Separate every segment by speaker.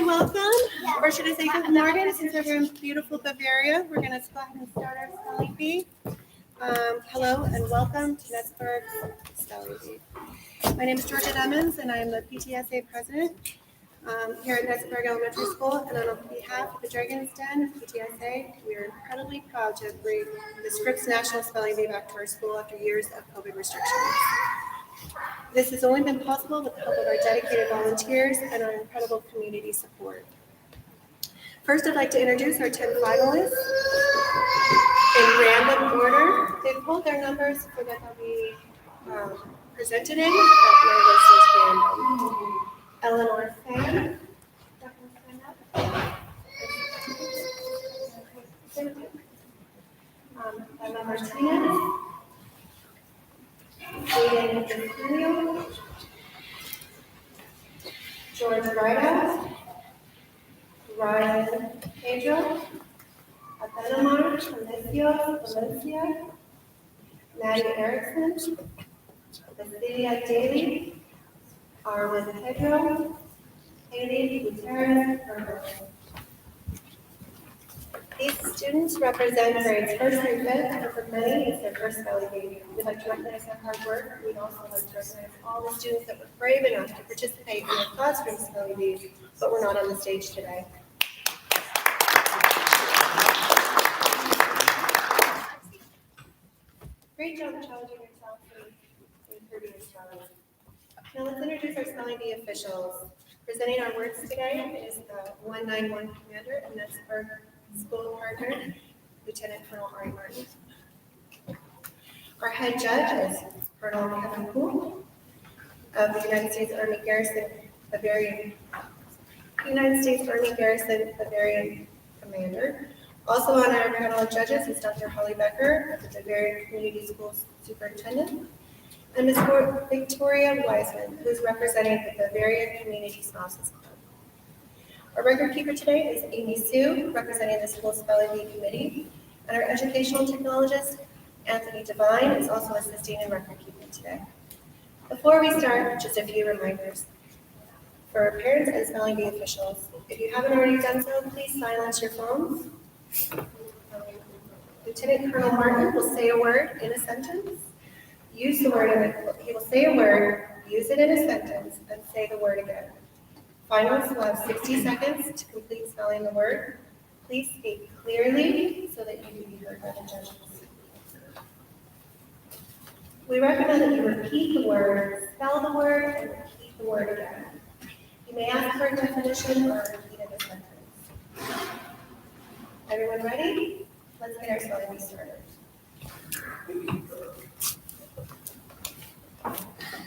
Speaker 1: welcome, or should I say good morning, since we're in beautiful Bavaria. We're going to go ahead and start our spelling bee. Hello and welcome to Netzaberg Spelling Bee. My name is Georgia Emmons, and I am the PTSA president here at Netzaberg Elementary School. And on behalf of the Dragon's Den PTSA, we are incredibly proud to bring the Scripps National Spelling Bee back to our school after years of COVID restrictions. This has only been possible with the help of our dedicated volunteers and our incredible community support. First, I'd like to introduce our 10 finalists in random order. They've pulled their numbers so that they'll be presented in, but my list is random. Eleanor Fan. Emma Martinez. Aiden Julio. George Rida. Ryan Pedro. Abenamar Valencia. Maddie Erickson. Vasilia Daly. Arwen Pedro. Haley Gutierrez Berger. These students represent grades 1st through 5th, and for many, it's their first spelling bee. We'd like to recognize their hard work. We'd also like to recognize all the students that were brave enough to participate in their classroom spelling bees, but were not on the stage today. Great job challenging yourself and improving your spelling. Now let's introduce our spelling bee officials. Presenting our words today is the 191 Commander of Netzaberg School Partner, Lieutenant Colonel Ari Martin. Our head judge is Colonel Kevin Poole of the United States Army Garrison Bavarian Commander. Also on our panel of judges is Dr. Holly Becker of the Bavarian Community Schools Superintendent, and Ms. Victoria Wiseman, who is representing the Bavarian Community Spouses Club. Our record keeper today is Amy Sue, representing the School Spelling Bee Committee, and our educational technologist, Anthony Devine, is also assisting in record keeping today. Before we start, just a few reminders. For parents and spelling bee officials, if you haven't already done so, please silence your phones. Lieutenant Colonel Martin will say a word in a sentence. Use the word he will say a word, use it in a sentence, and say the word again. Finalists will have 60 seconds to complete spelling the word. Please speak clearly so that you can be heard by the judges. We recommend that you repeat the word, spell the word, and repeat the word again. You may ask for a definition or repeat it in a sentence. Everyone ready? Let's get our spelling bee started.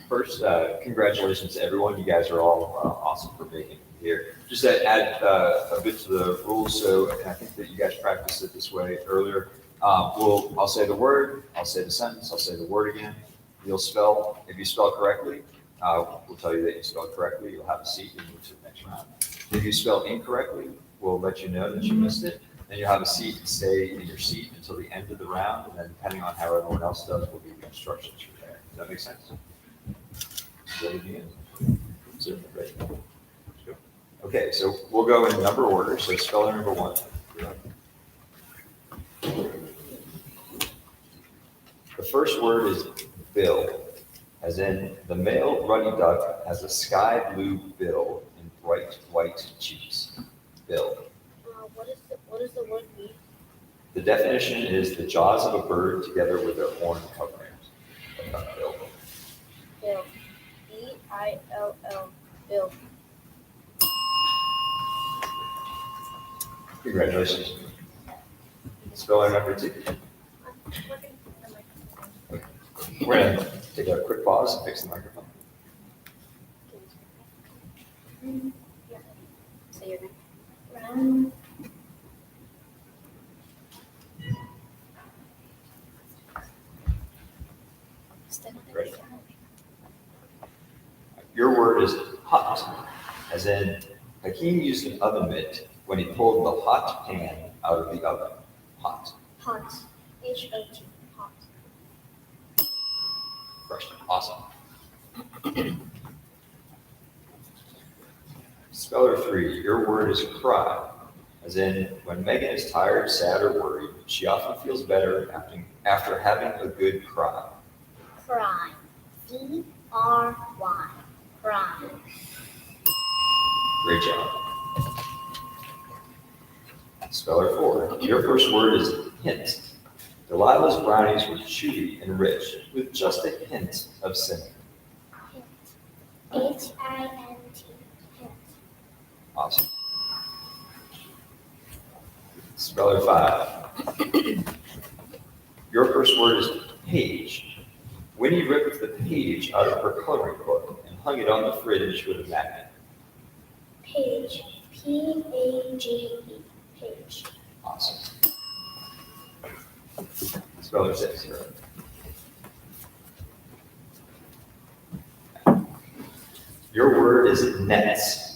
Speaker 2: First, congratulations to everyone. You guys are all awesome for making it here. Just to add a bit to the rules, so I think that you guys practiced it this way earlier. I'll say the word, I'll say the sentence, I'll say the word again. You'll spell, if you spell correctly, we'll tell you that you spelled correctly. You'll have a seat and move to the next round. If you spell incorrectly, we'll let you know that you missed it. Then you'll have a seat and stay in your seat until the end of the round. And then depending on how everyone else does, we'll give you instructions from there. Does that make sense? Ready to begin? Ready? Okay, so we'll go in number order. So speller number 1. The first word is bill, as in the male ruddy duck has a sky blue bill and bright white cheeks. Bill.
Speaker 3: What does the word mean?
Speaker 2: The definition is the jaws of a bird together with their horn covering. Bill.
Speaker 3: Bill. B-I-L-L. Bill.
Speaker 2: Congratulations. Speller number 2. We're going to take a quick pause and fix the microphone.
Speaker 3: Say your name.
Speaker 1: Round.
Speaker 2: Ready? Your word is hot, as in Hakeem used an oven mitt when he pulled the hot pan out of the oven. Hot.
Speaker 3: Hot. H-O-T. Hot.
Speaker 2: Question. Awesome. Speller 3, your word is cry. As in, when Megan is tired, sad, or worried, she often feels better after having a good cry.
Speaker 3: Cry. C-R-Y. Cry.
Speaker 2: Great job. Speller 4, your first word is hint. Delilah's brownies were chewy and rich, with just a hint of cinnamon.
Speaker 3: Hint. H-I-N-T. Hint.
Speaker 2: Awesome. Speller 5. Your first word is page. Winnie ripped the page out of her coloring book and hung it on the fridge with a magnet.
Speaker 3: Page. P-A-G-E. Page.
Speaker 2: Awesome. Speller 6. Your word is nets.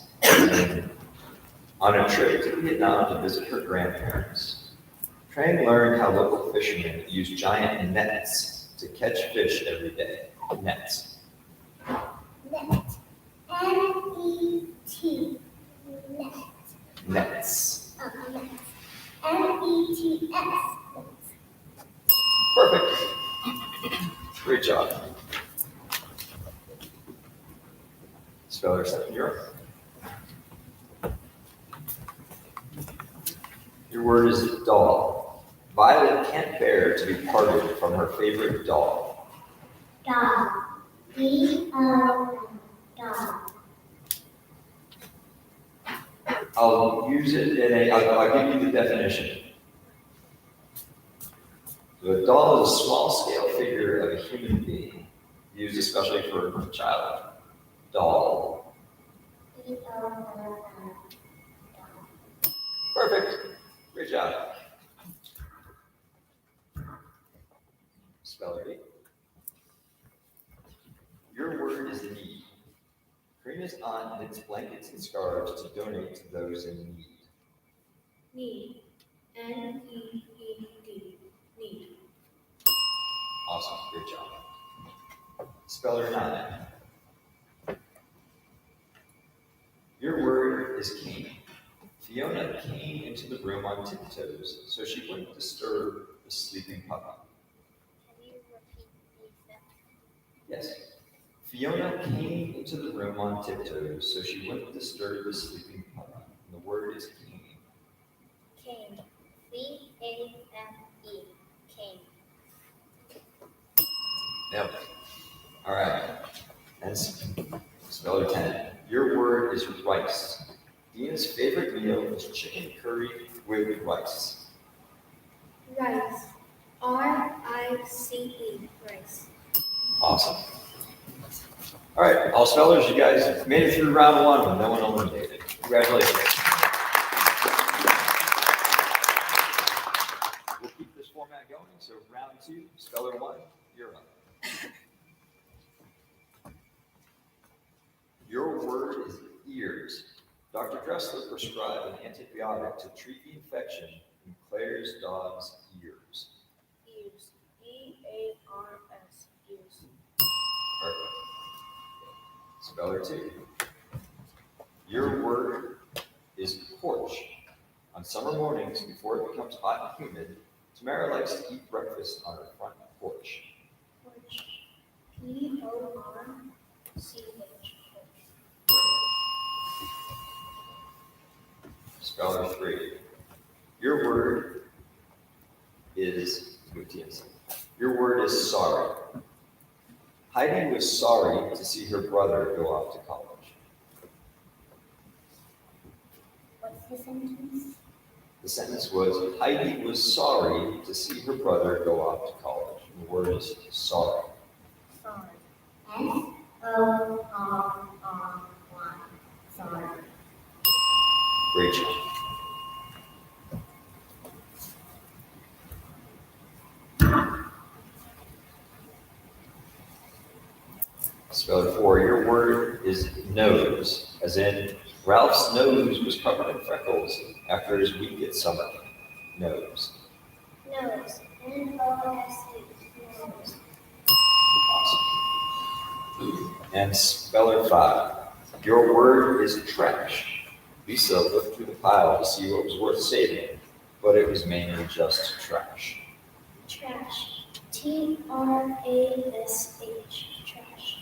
Speaker 2: On a trip to Vietnam to visit her grandparents, Trang learned how local fishermen use giant nets to catch fish every day. Nets.
Speaker 3: Net. N-E-T. Net.
Speaker 2: Nets.
Speaker 3: Net. N-E-T-S.
Speaker 2: Perfect. Great job. Speller 7, you're up. Your word is doll. Violet can't bear to be parted from her favorite doll.
Speaker 3: Dog. D-O. Dog.
Speaker 2: I'll use it I'll give you the definition. So a doll is a small scale figure of a human being, used especially for a child. Doll.
Speaker 3: D-O.
Speaker 2: Perfect. Great job. Speller 8. Your word is need. Karina's aunt knits blankets and scarves to donate to those in need.
Speaker 3: Need. N-E-E-D. Need.
Speaker 2: Awesome. Great job. Speller 9. Your word is came. Fiona came into the room on tiptoes so she wouldn't disturb the sleeping puppy.
Speaker 3: Can you repeat the sentence?
Speaker 2: Yes. Fiona came into the room on tiptoes so she wouldn't disturb the sleeping puppy. And the word is came.
Speaker 3: Came. C-A-M-E. Came.
Speaker 2: Yep. All right. And speller 10. Your word is rice. Dina's favorite meal is chicken curry with rice.
Speaker 3: Rice. R-I-C-E. Rice.
Speaker 2: Awesome. All right, all spellers, you guys made it through round 1 with no one eliminated. Congratulations. We'll keep this format going. So round 2, speller 1, you're up. Your word is ears. Dr. Dressler prescribed an antibiotic to treat the infection in Claire's dog's ears.
Speaker 3: Ears. E-A-R-S. Ears.
Speaker 2: Perfect. Speller 2. Your word is porch. On summer mornings, before it becomes hot and humid, Tamara likes to eat breakfast on her front porch.
Speaker 3: Porch. P-O-R-C-H.
Speaker 2: Speller 3. Your word is Your word is sorry. Heidi was sorry to see her brother go off to college.
Speaker 3: What's the sentence?
Speaker 2: The sentence was, Heidi was sorry to see her brother go off to college. And the word is sorry.
Speaker 3: Sorry. S-O-R-R-Y. Sorry.
Speaker 2: Great job. Speller 4, your word is nose, as in Ralph's nose was covered in freckles after his week at summer. Nose.
Speaker 3: Nose. N-O-S-E. Nose.
Speaker 2: Awesome. And speller 5, your word is trash. Lisa looked through the pile to see what was worth saving, but it was mainly just trash.
Speaker 3: Trash. Trash. Trash.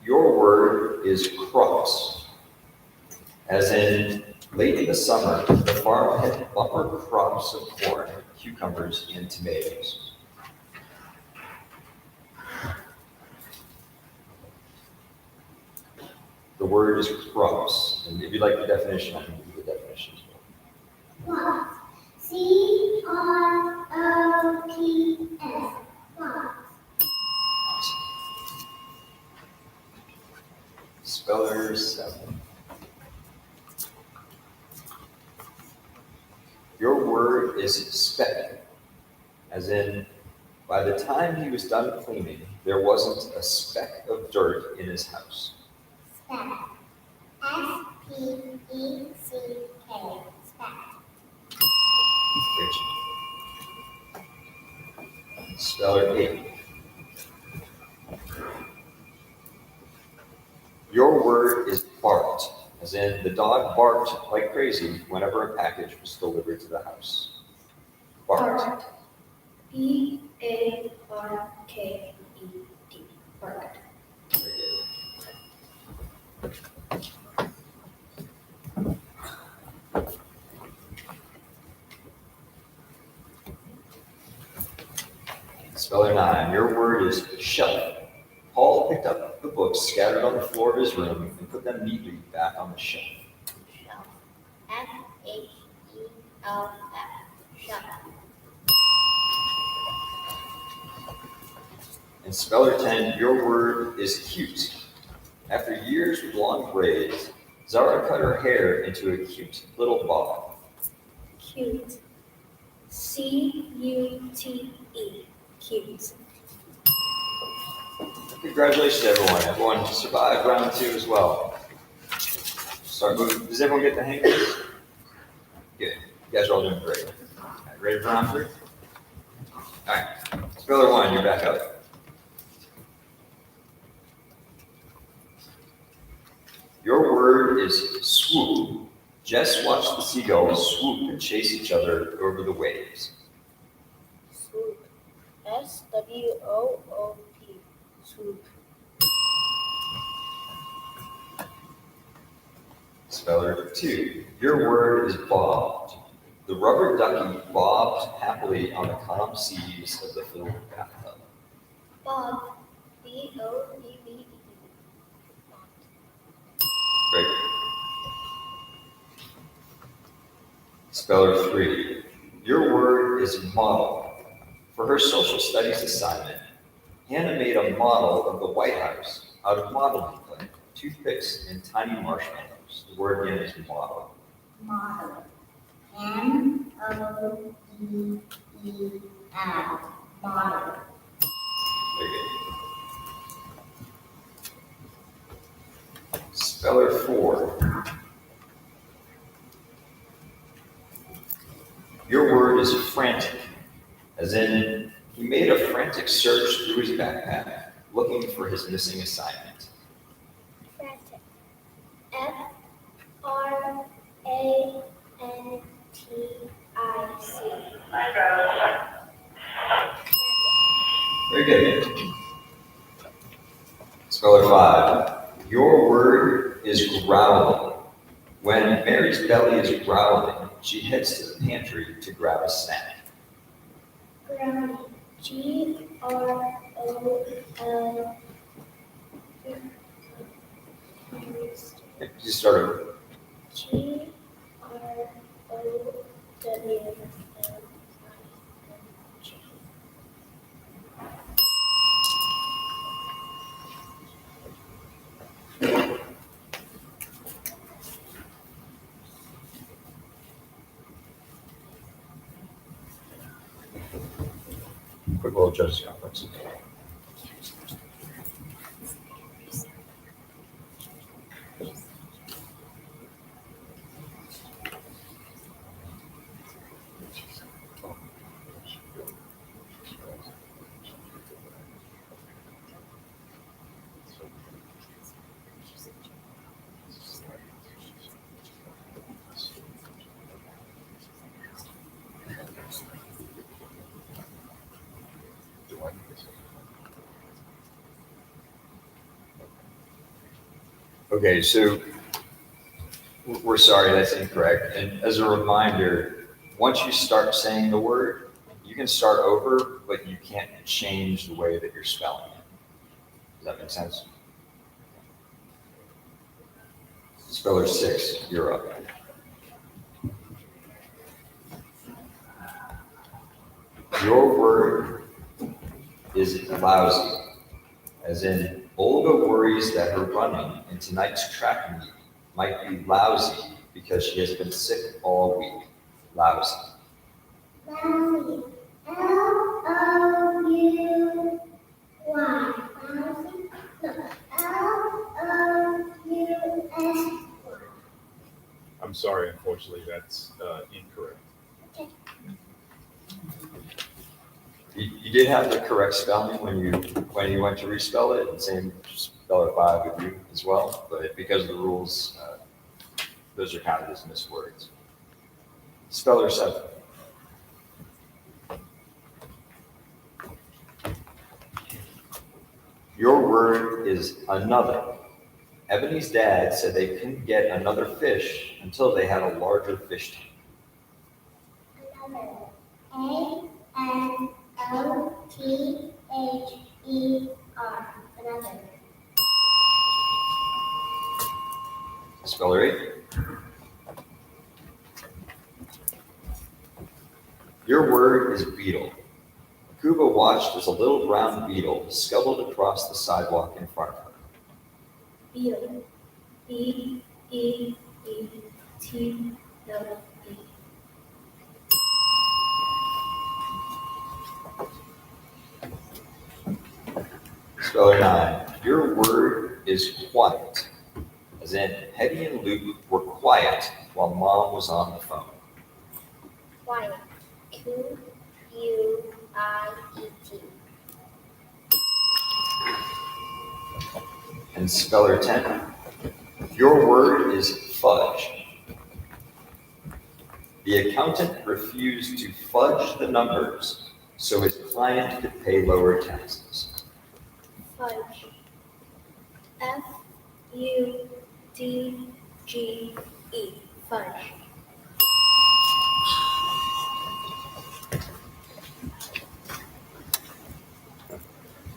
Speaker 2: Your word is crops, as in late in the summer, the farm had bumper crops of corn, cucumbers, and tomatoes. The word is crops, and if you'd like the definition, I can give you the definition as well.
Speaker 3: Crops. CROPS. Crops.
Speaker 2: Speller 7. Your word is speck, as in, by the time he was done cleaning, there wasn't a speck of dirt in his house.
Speaker 3: Speck. SPECK. Speck.
Speaker 2: Great job. Speller 8. Your word is barked, as in the dog barked like crazy whenever a package was delivered to the house. Barked.
Speaker 3: BARKED. Barked.
Speaker 2: Very good. Speller 9. Your word is shelf. Paul picked up the books scattered on the floor of his room and put them neatly back on the shelf.
Speaker 3: Shelf. SHELF. Shelf.
Speaker 2: And Speller 10, your word is cute. After years with long braids, Zara cut her hair into a cute little bob.
Speaker 3: Cute. CUTE. Cute.
Speaker 2: Congratulations, everyone. Everyone survived round 2 as well. Start moving. Does everyone get the hang of this? Good. You guys are all doing great. All right, ready for round 3? All right. Speller 1, you're back up. Your word is swoop. Jess watched the seagulls swoop and chase each other over the waves.
Speaker 3: Swoop. SWOOP. Swoop.
Speaker 2: Speller 2. Your word is bobbed. The rubber ducky bobbed happily on the calm seas of the filled bathtub.
Speaker 3: Bob. BOBBE.
Speaker 2: Great. Speller 3. Your word is model. For her social studies assignment, Hannah made a model of the White House out of modeling clay, toothpicks, and tiny marshmallows. The word again is model.
Speaker 3: Model. MODEL. Model.
Speaker 2: Very good. Speller 4. Your word is frantic, as in he made a frantic search through his backpack, looking for his missing assignment.
Speaker 3: Frantic. FRANTIC.
Speaker 2: Very good. Speller 5. Your word is growling. When Mary's belly is growling, she heads to the pantry to grab a snack.
Speaker 3: Growling. GROL.
Speaker 2: You start over.
Speaker 3: GROWLING.
Speaker 2: Quick little judges conference. Okay, so we're sorry, that's incorrect. And as a reminder, once you start saying the word, you can start over, but you can't change the way that you're spelling it. Does that make sense? Speller 6, you're up. Your word is lousy, as in Olga worries that her running in tonight's track meet might be lousy because she has been sick all week. Lousy.
Speaker 3: Lousy. Lousy. Lousy. No. Lousy.
Speaker 4: I'm sorry, unfortunately, that's incorrect.
Speaker 3: Okay.
Speaker 2: You did have the correct spelling when you went to respell it, and same speller 5 with you as well, but because of the rules, those are counted as missed words. Speller 7. Your word is another. Ebony's dad said they couldn't get another fish until they had a larger fish tank.
Speaker 3: Another. A-N-O-T-H-E-R. Another.
Speaker 2: Speller 8. Your word is beetle. Kuba watched as a little brown beetle scuttled across the sidewalk in front of her.
Speaker 3: Beetle. B-E-E-T-L-E.
Speaker 2: Speller 9. Your word is quiet, as in Hetty and Luke were quiet while Mom was on the phone.
Speaker 3: Quiet. Q-U-I-E-T.
Speaker 2: And speller 10. Your word is fudge. The accountant refused to fudge the numbers so his client could pay lower taxes.
Speaker 3: Fudge. F-U-D-G-E. Fudge.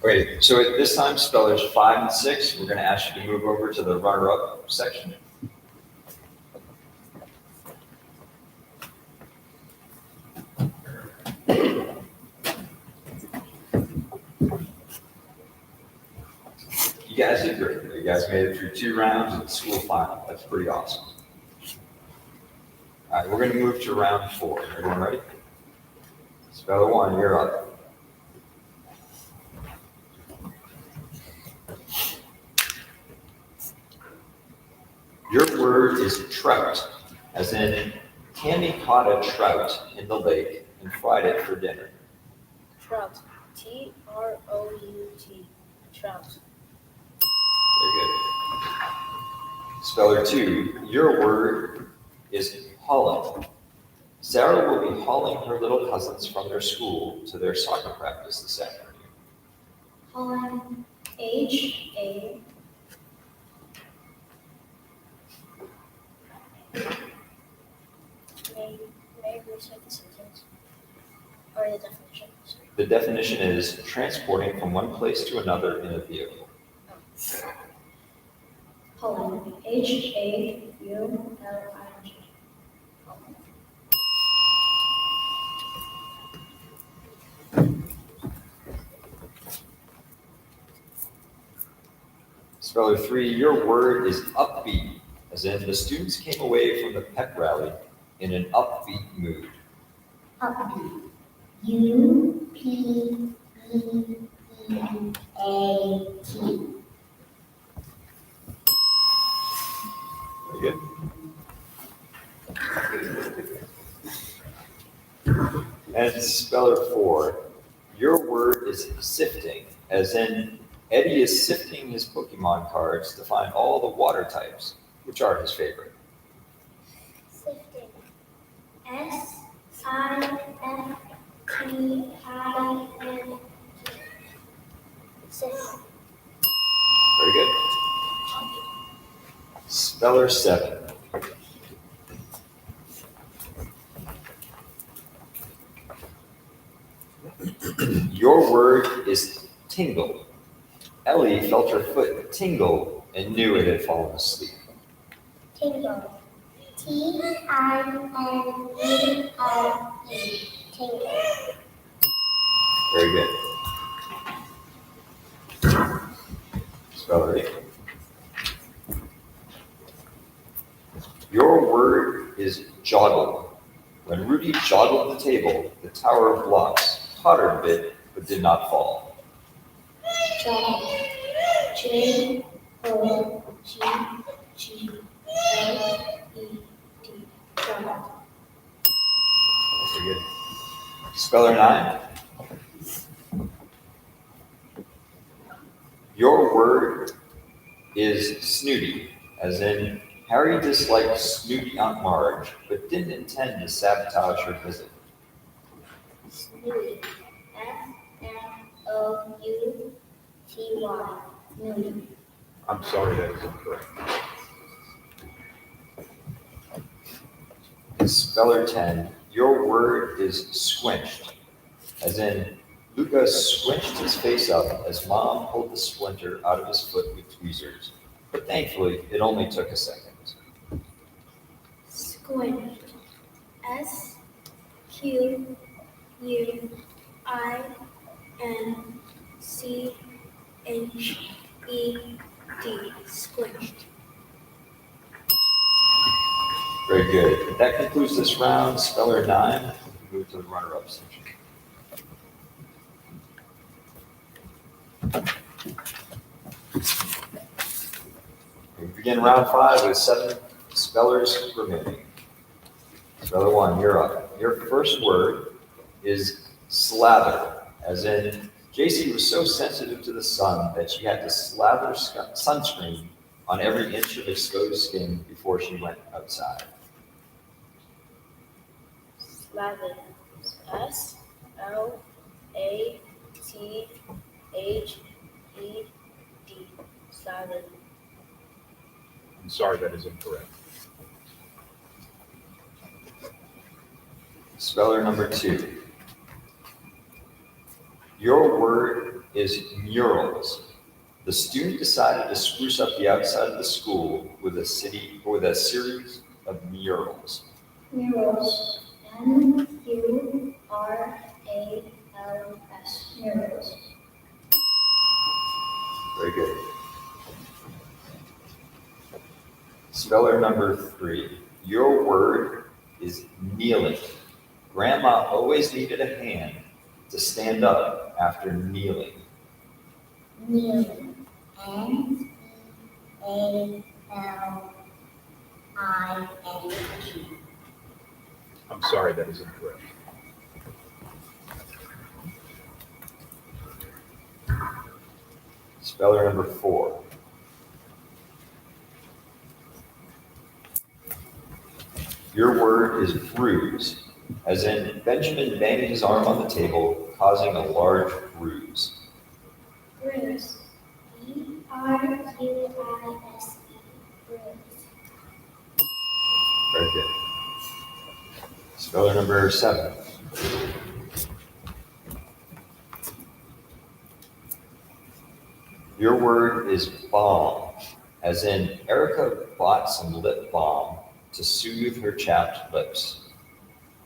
Speaker 2: Okay, so at this time, spellers 5 and 6, we're going to ask you to move over to the runner-up section. You guys did great. You guys made it through 2 rounds of the school final. That's pretty awesome. All right, we're going to move to round 4. Everyone ready? Speller 1, you're up. Your word is trout, as in Tammy caught a trout in the lake and fried it for dinner.
Speaker 5: Trout. T-R-O-U-T. Trout.
Speaker 2: Very good. Speller 2, your word is pollen. Sarah will be hauling her little cousins from their school to their soccer practice this afternoon.
Speaker 3: Pollen.
Speaker 5: H-A. May I recite the sentence? Or the definition? Sorry.
Speaker 2: The definition is transporting from one place to another in a vehicle.
Speaker 5: Pollen. H-A-U-L-I-N-G. Pollen.
Speaker 2: Speller 3, your word is upbeat, as in the students came away from the pep rally in an upbeat mood.
Speaker 3: Upbeat. U-P-E-E-A-T.
Speaker 2: Very good. And speller 4, your word is sifting, as in Eddie is sifting his Pokemon cards to find all the water types, which are his favorite.
Speaker 3: Sifting. S-I-F-T-I-N-G. Sifting.
Speaker 2: Very good. Speller 7. Your word is tingle. Ellie felt her foot tingle and knew it had fallen asleep.
Speaker 3: Tingle. Tingle. Tingle.
Speaker 2: Very good. Speller 8. Your word is joggle. When Rudy joggled the table, the tower of blocks tottered a bit but did not fall.
Speaker 3: Joggle. J-O-G-G-L-E-D. Joggle.
Speaker 2: Very good. Speller 9. Your word is snooty, as in Harry disliked snooty Aunt Marge, but didn't intend to sabotage her visit.
Speaker 3: Snooty. S-N-O-U-T-Y. Snooty.
Speaker 4: I'm sorry, that is incorrect.
Speaker 2: Speller 10. Your word is squinched, as in Luca squinched his face up as Mom pulled the splinter out of his foot with tweezers, but thankfully it only took a second.
Speaker 5: Squinched. S-Q-U-I-N-C-H-E-D. Squinched.
Speaker 2: Very good. That concludes this round. Speller 9. We move to the runner-up section. We begin round 5 with 7 spellers remaining. Speller 1, you're up. Your first word is slather, as in JC was so sensitive to the sun that she had to slather sunscreen on every inch of exposed skin before she went outside.
Speaker 5: Slather. S-L-A-T-H-E-D. Slather.
Speaker 4: I'm sorry, that is incorrect.
Speaker 2: Speller number 2. Your word is murals. The student decided to spruce up the outside of the school with a series of murals.
Speaker 3: Murals. M-U-R-A-L-S. Murals.
Speaker 2: Very good. Speller number 3. Your word is kneeling. Grandma always needed a hand to stand up after kneeling.
Speaker 3: Kneeling. N-E-A-L-I-N-G.
Speaker 4: I'm sorry, that is incorrect.
Speaker 2: Speller number 4. Your word is bruise, as in Benjamin banged his arm on the table, causing a large bruise.
Speaker 3: Bruise. B-R-U-I-S-E. Bruise.
Speaker 2: Very good. Speller number 7. Your word is balm, as in Erica bought some lip balm to soothe her chapped lips.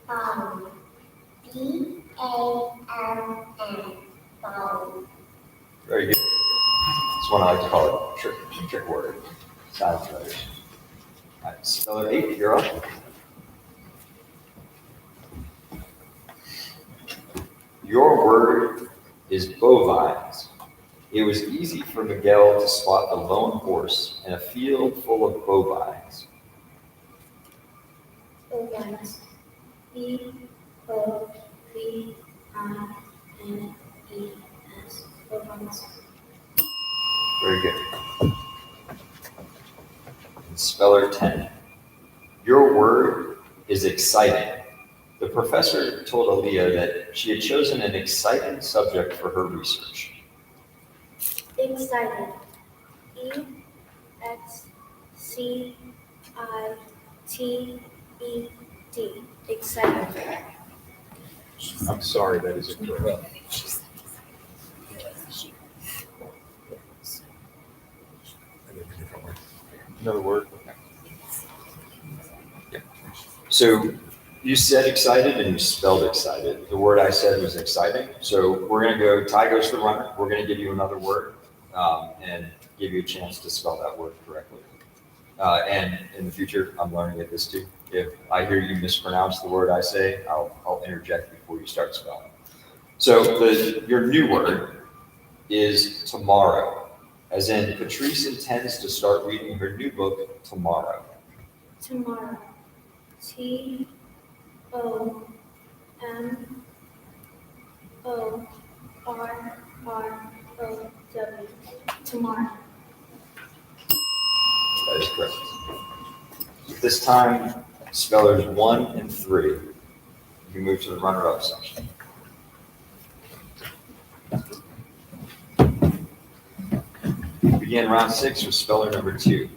Speaker 3: Balm. B-A-L-M. Balm.
Speaker 2: Very good. That's one I like to call it trick word. Silence letters. All right, Speller 8, you're up. Your word is bovines. It was easy for Miguel to spot the lone horse in a field full of bovines.
Speaker 5: Bovines. B-O-V-I-N-E-S. Bovines.
Speaker 2: Very good. And Speller 10. Your word is exciting. The professor told Aaliyah that she had chosen an exciting subject for her research.
Speaker 5: Excited. E-X-C-I-T-E-D. Excited.
Speaker 4: I'm sorry, that is incorrect.
Speaker 2: Another word? Yeah. So you said excited and you spelled excited. The word I said was exciting. So we're going to go, Ty goes to the runner. We're going to give you another word and give you a chance to spell that word correctly. And in the future, I'm learning at this too. If I hear you mispronounce the word I say, I'll interject before you start spelling. So your new word is tomorrow, as in Patrice intends to start reading her new book tomorrow.
Speaker 5: Tomorrow. Tomorrow. Tomorrow.
Speaker 2: That is correct. This time, spellers 1 and 3. You move to the runner-up section. We begin round 6 with speller number 2.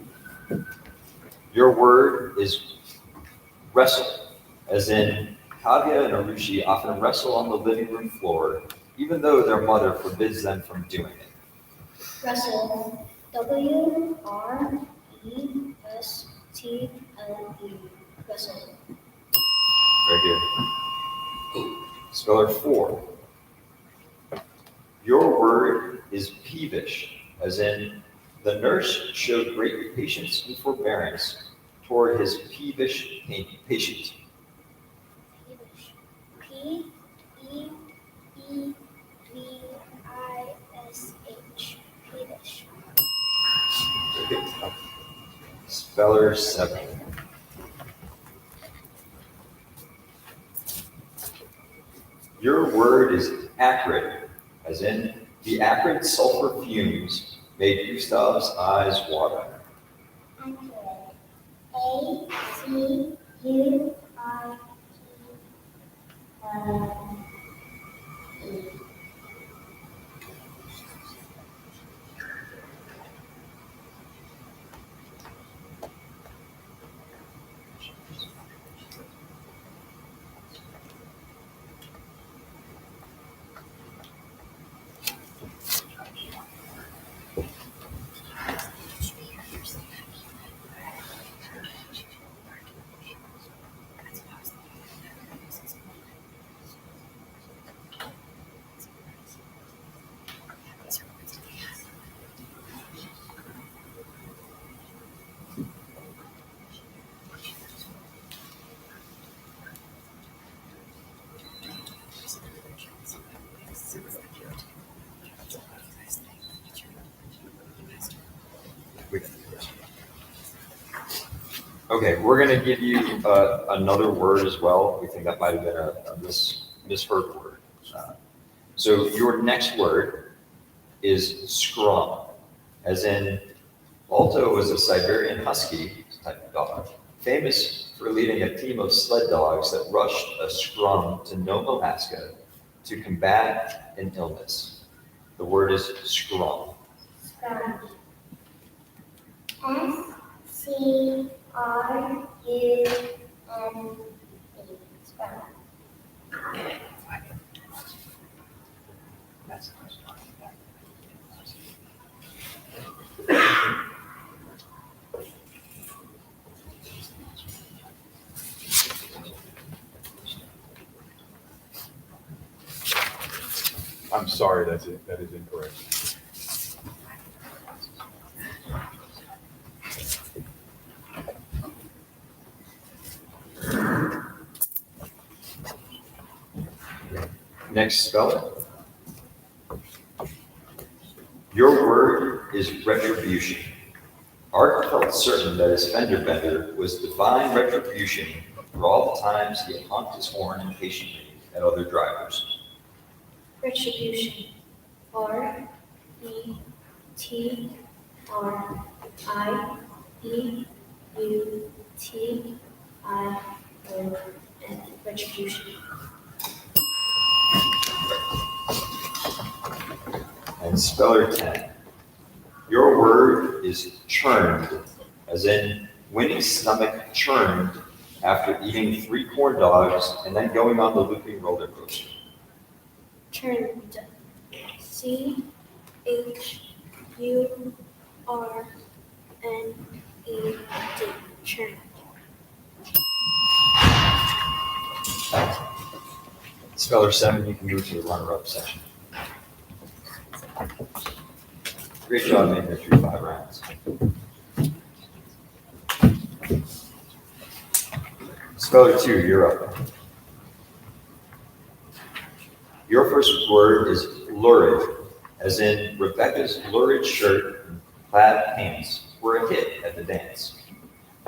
Speaker 2: Your word is wrestle, as in Kavya and Arushi often wrestle on the living room floor, even though their mother forbids them from doing it.
Speaker 5: Wrestle. WRESTLE. Wrestle.
Speaker 2: Very good. Speller 4. Your word is peevish, as in the nurse showed great patience and forbearance toward his peevish patient.
Speaker 5: Peevish. Peevish.
Speaker 2: Very good. Speller 7. Your word is acrid, as in the acrid sulfur fumes made Gustav's eyes water. Okay, we're going to give you another word as well. We think that might have been a misheard word. So your next word is scrum, as in Balto was a Siberian Husky type of dog, famous for leading a team of sled dogs that rushed a scrum to Nome, Alaska to combat an illness. The word is scrum.
Speaker 3: SCRUME. Scrum.
Speaker 2: That's
Speaker 4: I'm sorry, that is incorrect.
Speaker 2: Next speller. Your word is retribution. Art felt certain that his fender bender was divine retribution for all the times he had honked his horn impatiently at other drivers.
Speaker 5: Retribution. RETRIBUTION. Retribution.
Speaker 2: And speller 10. Your word is churned, as in Winnie's stomach churned after eating 3 corn dogs and then going on the looping roller coaster.
Speaker 5: Churned. CHURNED. Churned.
Speaker 2: Speller 7, you can move to the runner-up section. Great job making it through 5 rounds. Speller 2, you're up. Your first word is lurid, as in Rebecca's lurid shirt and plaid pants were a hit at the dance.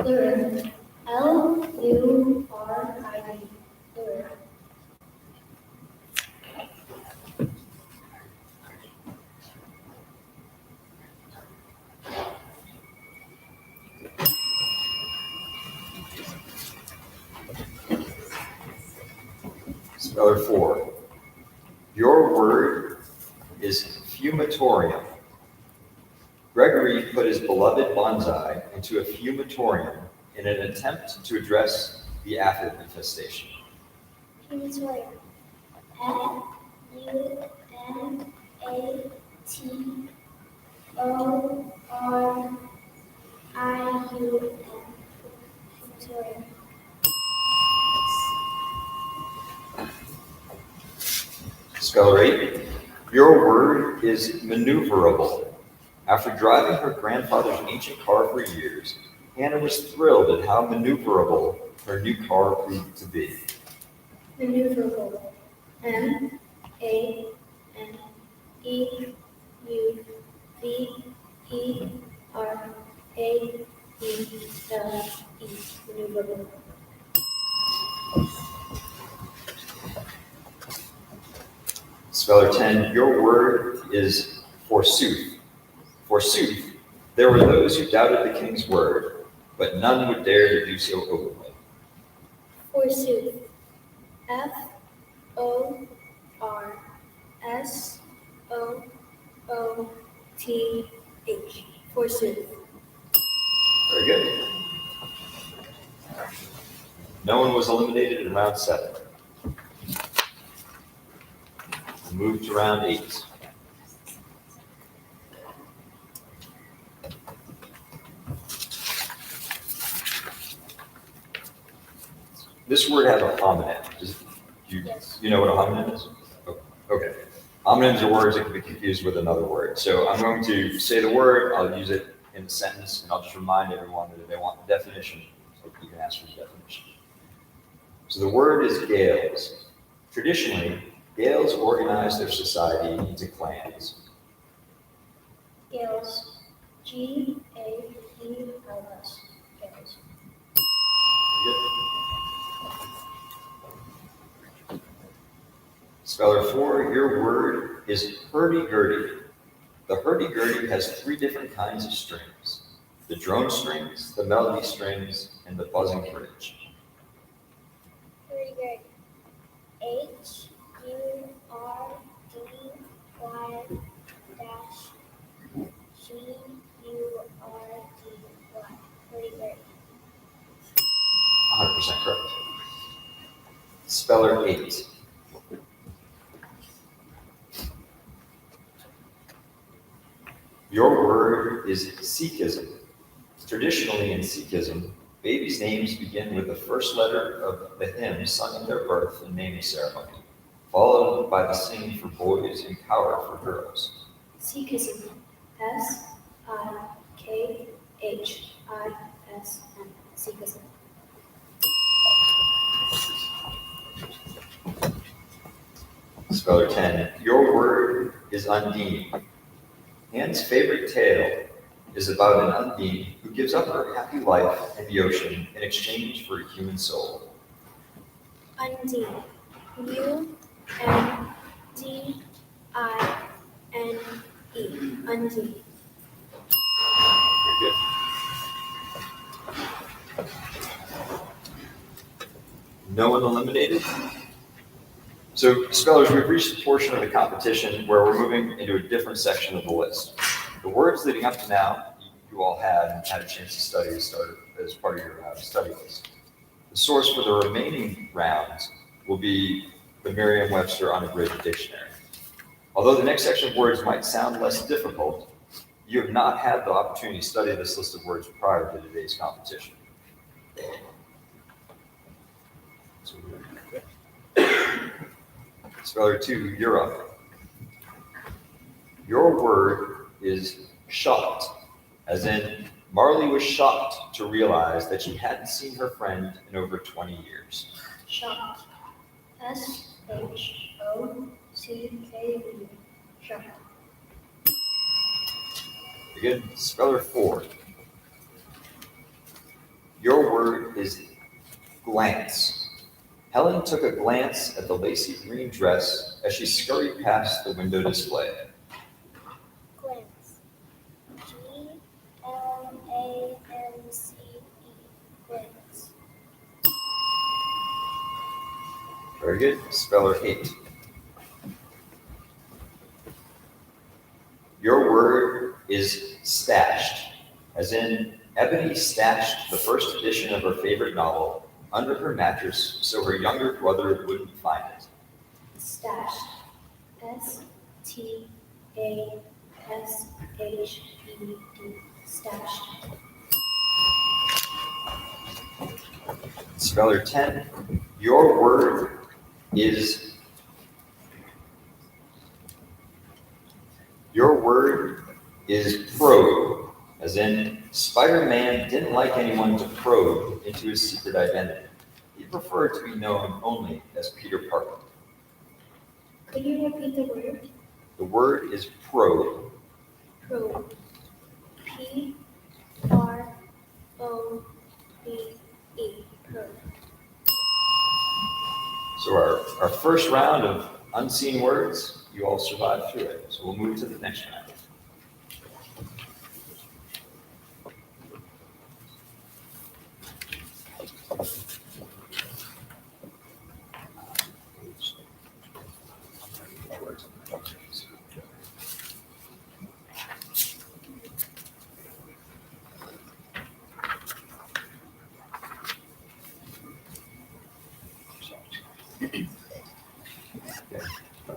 Speaker 3: Lurid. LURID. Lurid.
Speaker 2: Speller 4, your word is fumatorium. Gregory put his beloved bonsai into a fumatorium in an attempt to address the aphid infestation.
Speaker 3: Fumatorium. FUMATORIUM. Fumatorium.
Speaker 2: Speller 8, your word is maneuverable. After driving her grandfather's ancient car for years, Hannah was thrilled at how maneuverable her new car proved to be.
Speaker 3: Maneuverable. MANEUVERABLE. Maneuverable.
Speaker 2: Speller 10, your word is forsooth. Forsooth, there were those who doubted the king's word, but none would dare to do so openly.
Speaker 5: Forsooth. FORSOOTH. Forsooth.
Speaker 2: Very good. No one was eliminated in round 7. Move to round 8. This word has a homonym. You know what a homonym is? Oh, okay. Homonyms are words that can be confused with another word. So I'm going to say the word, I'll use it in a sentence, and I'll just remind everyone that if they want the definition, so you can ask for the definition. So the word is Gaels. Traditionally, Gaels organized their society into clans.
Speaker 3: Gaels. GAELS. Gaels.
Speaker 2: Speller 4, your word is hurdy-gurdy. The hurdy-gurdy has 3 different kinds of strings: the drone strings, the melody strings, and the buzzing bridge.
Speaker 3: Pretty good. HURDY-GURDY. Pretty good.
Speaker 2: 100% correct. Speller 8. Your word is Sikhism. Traditionally in Sikhism, babies' names begin with the first letter of the hymn sung at their birth and naming ceremony, followed by the singing for boys and Kaur for girls.
Speaker 5: Sikhism. SIKHISM. Sikhism.
Speaker 2: Speller 10. Your word is Undine. Anne's favorite tale is about an Undine who gives up her happy life in the ocean in exchange for a human soul.
Speaker 5: Undine. UNDINE. Undine.
Speaker 2: Very good. No one eliminated. So, spellers, we've reached the portion of the competition where we're moving into a different section of the list. The words leading up to now you all had and had a chance to study as part of your study list. The source for the remaining rounds will be the Merriam-Webster Unabridged Dictionary. Although the next section of words might sound less difficult, you have not had the opportunity to study this list of words prior to today's competition. Speller 2, you're up. Your word is shocked, as in Marley was shocked to realize that she hadn't seen her friend in over 20 years.
Speaker 5: Shocked. SHOCKED. Shocked.
Speaker 2: Again, speller 4. Your word is glance. Helen took a glance at the lacy green dress as she scurried past the window display.
Speaker 3: Glance. GLANCE. Glance.
Speaker 2: Very good. Speller 8. Your word is stashed, as in Ebony stashed the first edition of her favorite novel under her mattress so her younger brother wouldn't find it.
Speaker 5: Stashed. STASHED. Stashed.
Speaker 2: Speller 10. Your word is probe, as in Spider-Man didn't like anyone to probe into his secret identity. He preferred to be known only as Peter Parker.
Speaker 5: Could you repeat the word?
Speaker 2: The word is probe.
Speaker 5: Probe. PROBE. Probe.
Speaker 2: So our first round of unseen words, you all survived through it. So we'll move to the next round.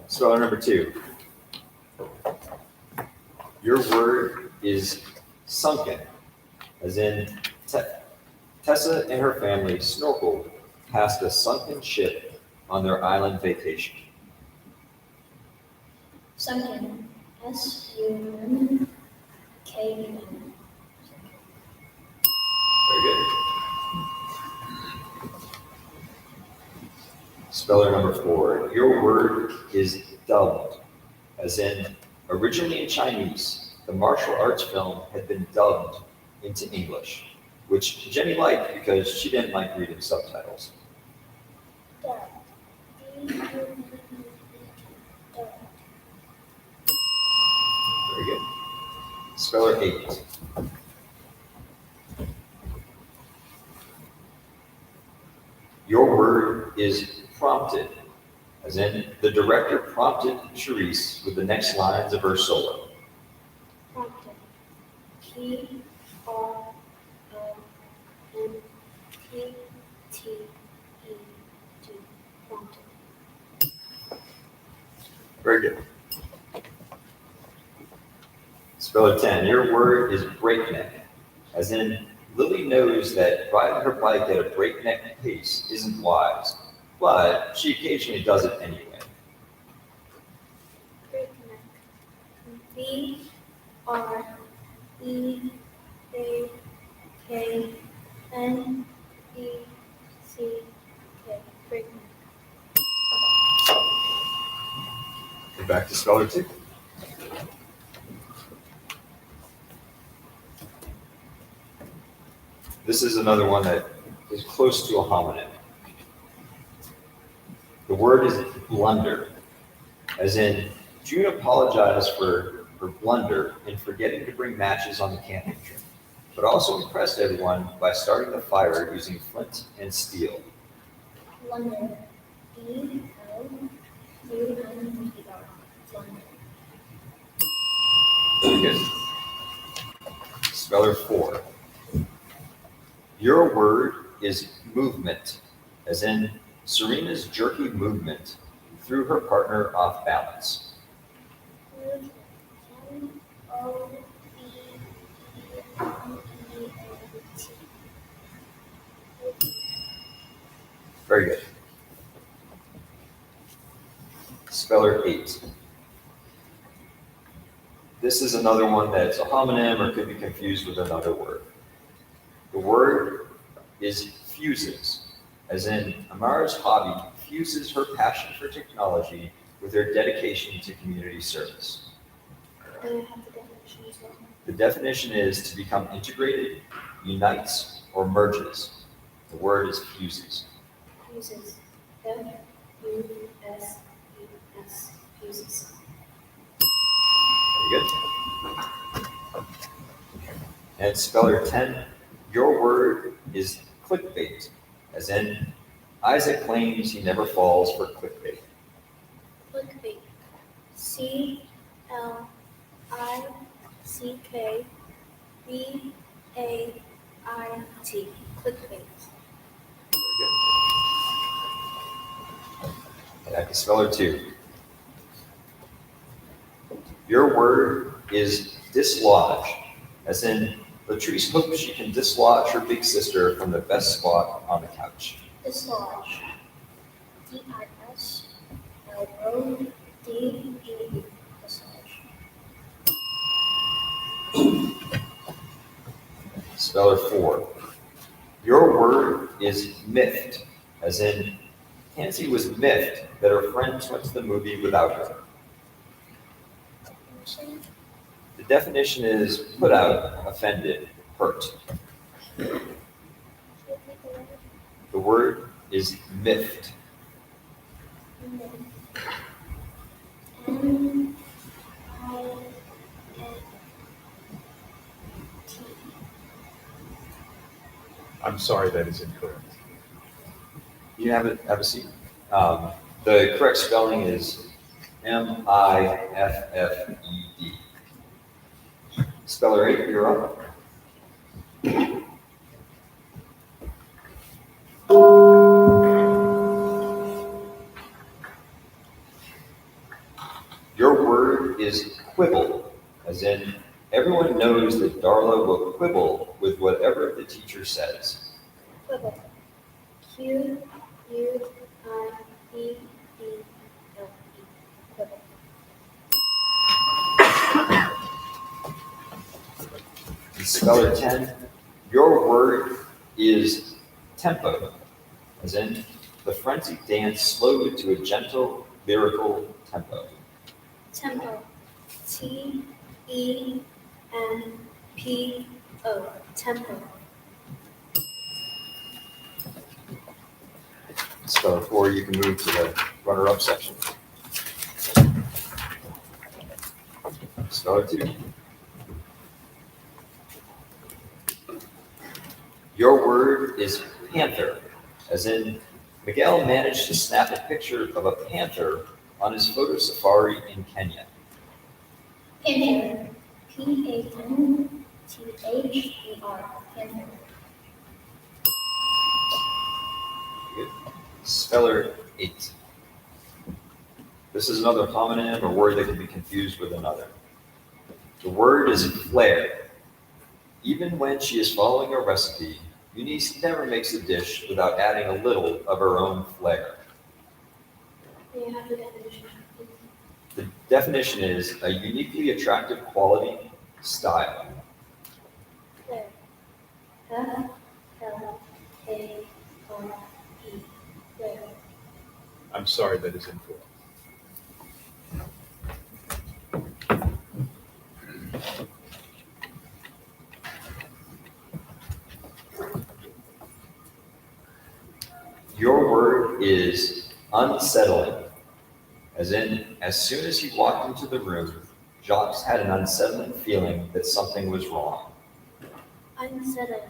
Speaker 2: Speller number 2. Your word is sunken, as in Tessa and her family snorkeled past a sunken ship on their island vacation.
Speaker 5: Sunken. SUNKEN.
Speaker 2: Very good. Speller number 4. Your word is dubbed, as in originally in Chinese, the martial arts film had been dubbed into English, which Jenny liked because she didn't like reading subtitles.
Speaker 3: Dubbed. DUBBED.
Speaker 2: Very good. Speller 8. Your word is prompted, as in the director prompted Charisse with the next lines of her solo.
Speaker 5: Prompted. PROMPTED. Prompted.
Speaker 2: Very good. Speller 10. Your word is breakneck, as in Lily knows that riding her bike at a breakneck pace isn't wise, but she occasionally does it anyway.
Speaker 5: Breakneck. BREAKNECK. Breakneck.
Speaker 2: And back to Speller 2. This is another one that is close to a homonym. The word is blunder, as in June apologized for her blunder in forgetting to bring matches on the camping trip, but also impressed everyone by starting the fire using flint and steel.
Speaker 5: Blunder. BLUNDER. Blunder.
Speaker 2: Very good. Speller 4. Your word is movement, as in Serena's jerky movement threw her partner off balance.
Speaker 3: Movement.
Speaker 2: Very good. Speller 8. This is another one that's a homonym or could be confused with another word. The word is fuses, as in Amara's hobby fuses her passion for technology with her dedication to community service.
Speaker 5: I have the definition as well.
Speaker 2: The definition is to become integrated, unites, or merges. The word is fuses.
Speaker 5: Fuses. F-U-S-E-S. Fuses.
Speaker 2: Very good. And speller 10, your word is clickbait, as in Isaac claims he never falls for clickbait.
Speaker 5: Clickbait. C-L-I-C-K-B-A-I-T. Clickbait.
Speaker 2: Very good. Back to speller 2. Your word is dislodge, as in Latrice hopes she can dislodge her big sister from the best spot on the couch.
Speaker 5: Dislodge. D-I-S-L-O-D-G-E. Dislodge.
Speaker 2: Speller 4. Your word is miffed, as in Tansy was miffed that her friends went to the movie without her. The definition is put out, offended, hurt. The word is miffed.
Speaker 3: M-I-N-T.
Speaker 4: I'm sorry, that is incorrect.
Speaker 2: You have a seat. The correct spelling is M-I-F-F-E-D. Speller 8, you're up. Your word is quibble, as in everyone knows that Darla will quibble with whatever the teacher says.
Speaker 5: Quibble. Q-U-I-B-B-L-E. Quibble.
Speaker 2: Speller 10, your word is tempo, as in the frenzied dance slowed to a gentle, lyrical tempo.
Speaker 5: Tempo. T-E-M-P-O. Tempo.
Speaker 2: Speller 4, you can move to the runner-up section. Speller 2. Your word is panther, as in Miguel managed to snap a picture of a panther on his photo safari in Kenya.
Speaker 5: Panther. P-A-N-T-H-E-R. Panther.
Speaker 2: Good. Speller 8. This is another homonym or word that can be confused with another. The word is flare. Even when she is following a recipe, Eunice never makes a dish without adding a little of her own flair.
Speaker 5: May I have the definition, please?
Speaker 2: The definition is a uniquely attractive quality, style.
Speaker 5: Claire. F-L-A-R-E. Claire.
Speaker 4: I'm sorry, that is incorrect.
Speaker 2: Your word is unsettling, as in, as soon as he walked into the room, Jacques had an unsettling feeling that something was wrong.
Speaker 5: Unsettled.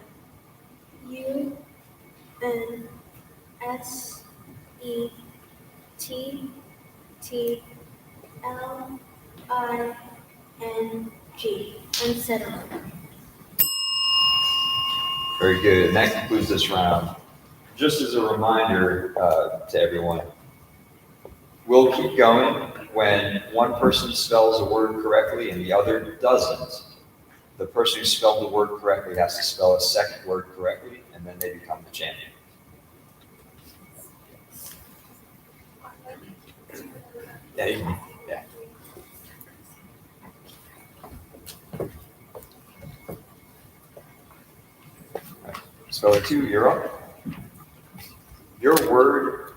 Speaker 5: U-N-S-E-T-T-L-I-N-G. Unsettled.
Speaker 2: Very good. And that concludes this round. Just as a reminder to everyone, we'll keep going when one person spells a word correctly and the other doesn't. The person who spelled the word correctly has to spell a second word correctly, and then they become the champion. Yeah, yeah. Speller 2, you're up. Your word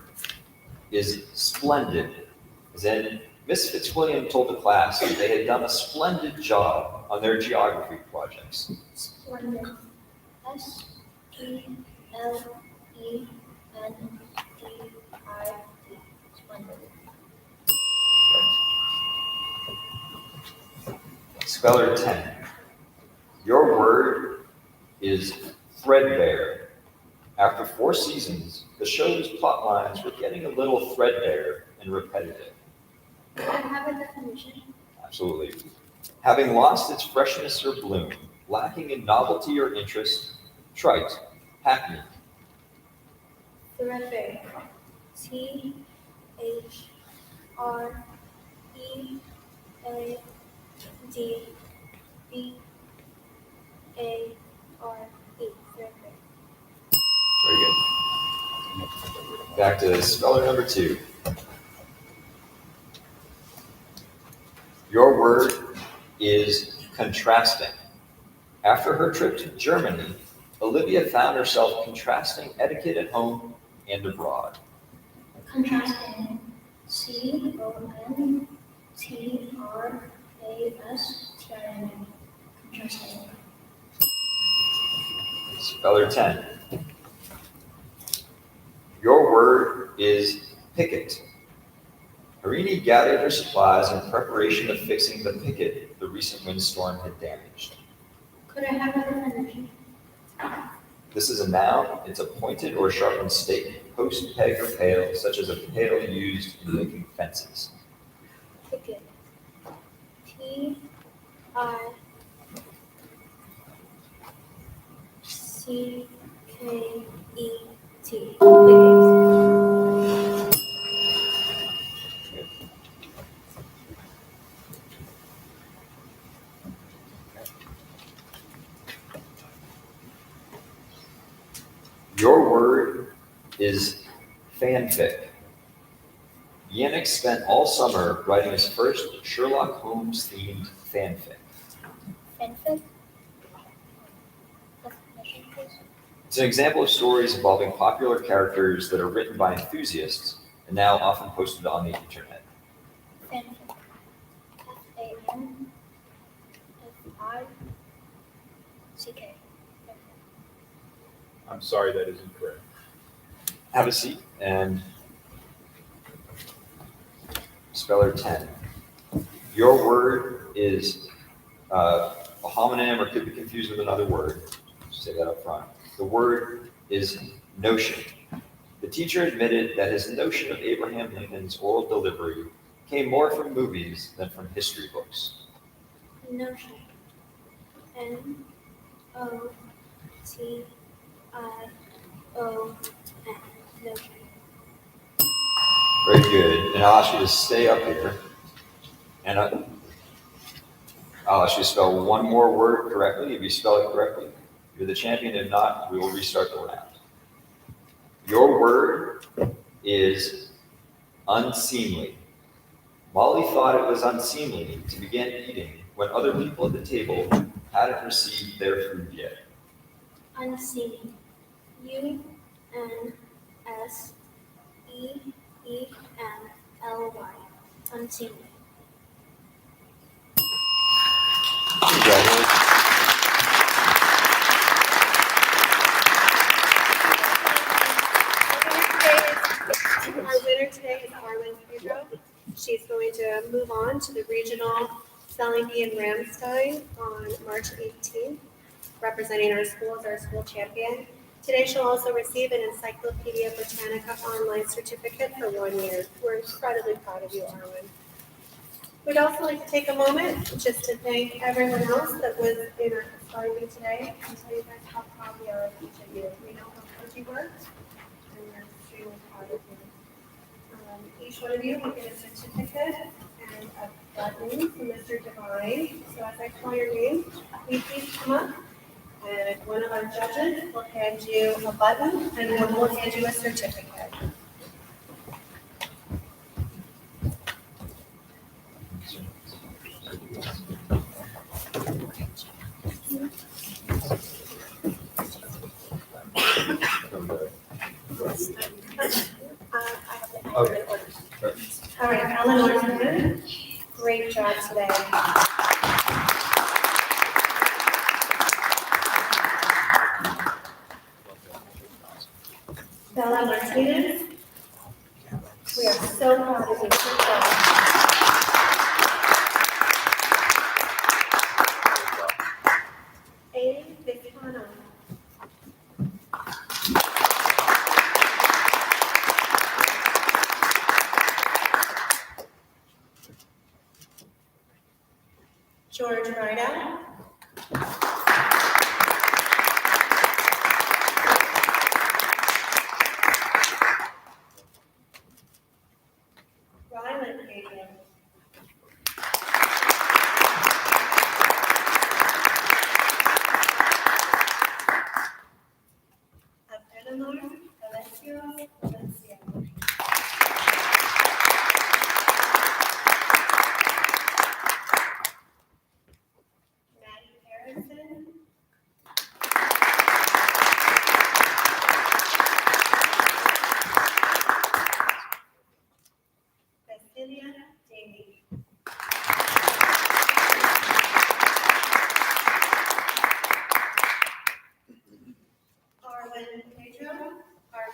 Speaker 2: is splendid. As in, Miss Fitzwilliam told the class that they had done a splendid job on their geography projects.
Speaker 3: Splendid. SPLENDED. Splendid.
Speaker 2: Speller 10. Your word is threadbare. After 4 seasons, the show's plot lines were getting a little threadbare and repetitive.
Speaker 3: Could I have a definition?
Speaker 2: Absolutely. Having lost its freshness or bloom, lacking in novelty or interest, trite, hackneyed.
Speaker 3: Threadbare. THREADBARE. Threadbare.
Speaker 2: Very good. Back to speller number 2. Your word is contrasting. After her trip to Germany, Olivia found herself contrasting etiquette at home and abroad.
Speaker 3: Contrasting. CONTRASTING. Contrasting.
Speaker 2: Speller 10. Your word is picket. Harini gathered her supplies in preparation of fixing the picket the recent windstorm had damaged.
Speaker 3: Could I have a definition?
Speaker 2: This is a noun. It's a pointed or sharpened stake, post, peg, or pale, such as a pale used in making fences.
Speaker 3: Picket. PICKET.
Speaker 2: Your word is fanfic. Yannick spent all summer writing his first Sherlock Holmes themed fanfic.
Speaker 3: Fanfic? Definition, please.
Speaker 2: It's an example of stories involving popular characters that are written by enthusiasts and now often posted on the internet.
Speaker 3: Fanfic. FANFICK.
Speaker 4: I'm sorry, that is incorrect.
Speaker 2: Have a seat and speller 10. Your word is a homonym or could be confused with another word. Say that up front. The word is notion. The teacher admitted that his notion of Abraham Lincoln's oral delivery came more from movies than from history books.
Speaker 3: Notion. NOTION. Notion.
Speaker 2: Very good. And I'll ask you to stay up here. And I'll ask you to spell one more word correctly. If you spell it correctly, you're the champion. If not, we will restart the round. Your word is unseemly. Molly thought it was unseemly to begin eating when other people at the table hadn't received their food yet.
Speaker 3: Unseemly. UNSEEMLY. Unseemly.
Speaker 2: Congratulations.
Speaker 1: Our winner today is Arwen Pedro. She's going to move on to the regional spelling bee in Ramstein on March 18th, representing our school as our school champion. Today she'll also receive an Encyclopedia Britannica online certificate for 1 year. We're incredibly proud of you, Arwen. We'd also like to take a moment just to thank everyone else that was in our spelling bee today and tell you guys how proud we are of each of you. We know how hard you worked, and we're extremely proud of you. Each one of you will get a certificate and a button from Mr. Devine. So as I call your name, will you please come up? And one of our judges will hand you a button, and one will hand you a certificate.
Speaker 2: Okay.
Speaker 1: All right, Ellen Orton, great job today. Bella Martinez, we are so proud of you. Good job. Aiden Vizcano. George Rideout. Ryland Pedro. Eleanor Alessio Valencia. Maddie Harrison. Cecilia Davey. Arwen Pedro, our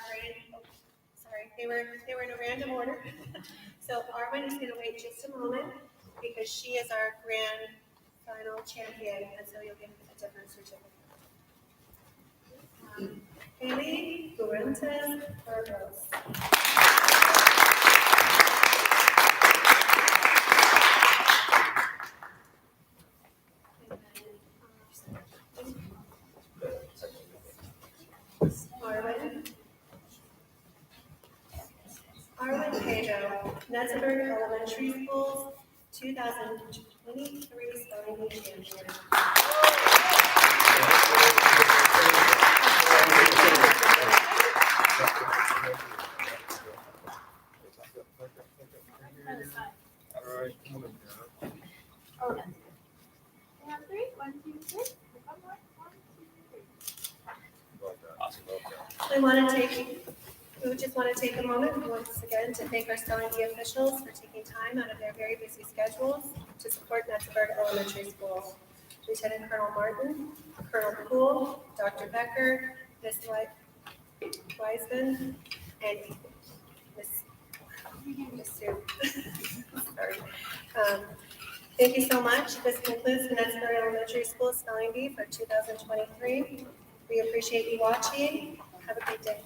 Speaker 1: they were in a random order. So Arwen is going to wait just a moment because she is our grand final champion, and so you'll get a different certificate. Haley Guentes Burgos. Arwen Pedro, Netzaberg Elementary School's 2023 spelling bee champion. We just want to take a moment once again to thank our spelling bee officials for taking time out of their very busy schedules to support Netzaberg Elementary School. Lieutenant Colonel Martin, Colonel Poole, Dr. Becker, Ms. Wiseman, and Ms. Sue. Sorry. Thank you so much. This concludes the Netzaberg Elementary School Spelling Bee for 2023. We appreciate you watching. Have a good day.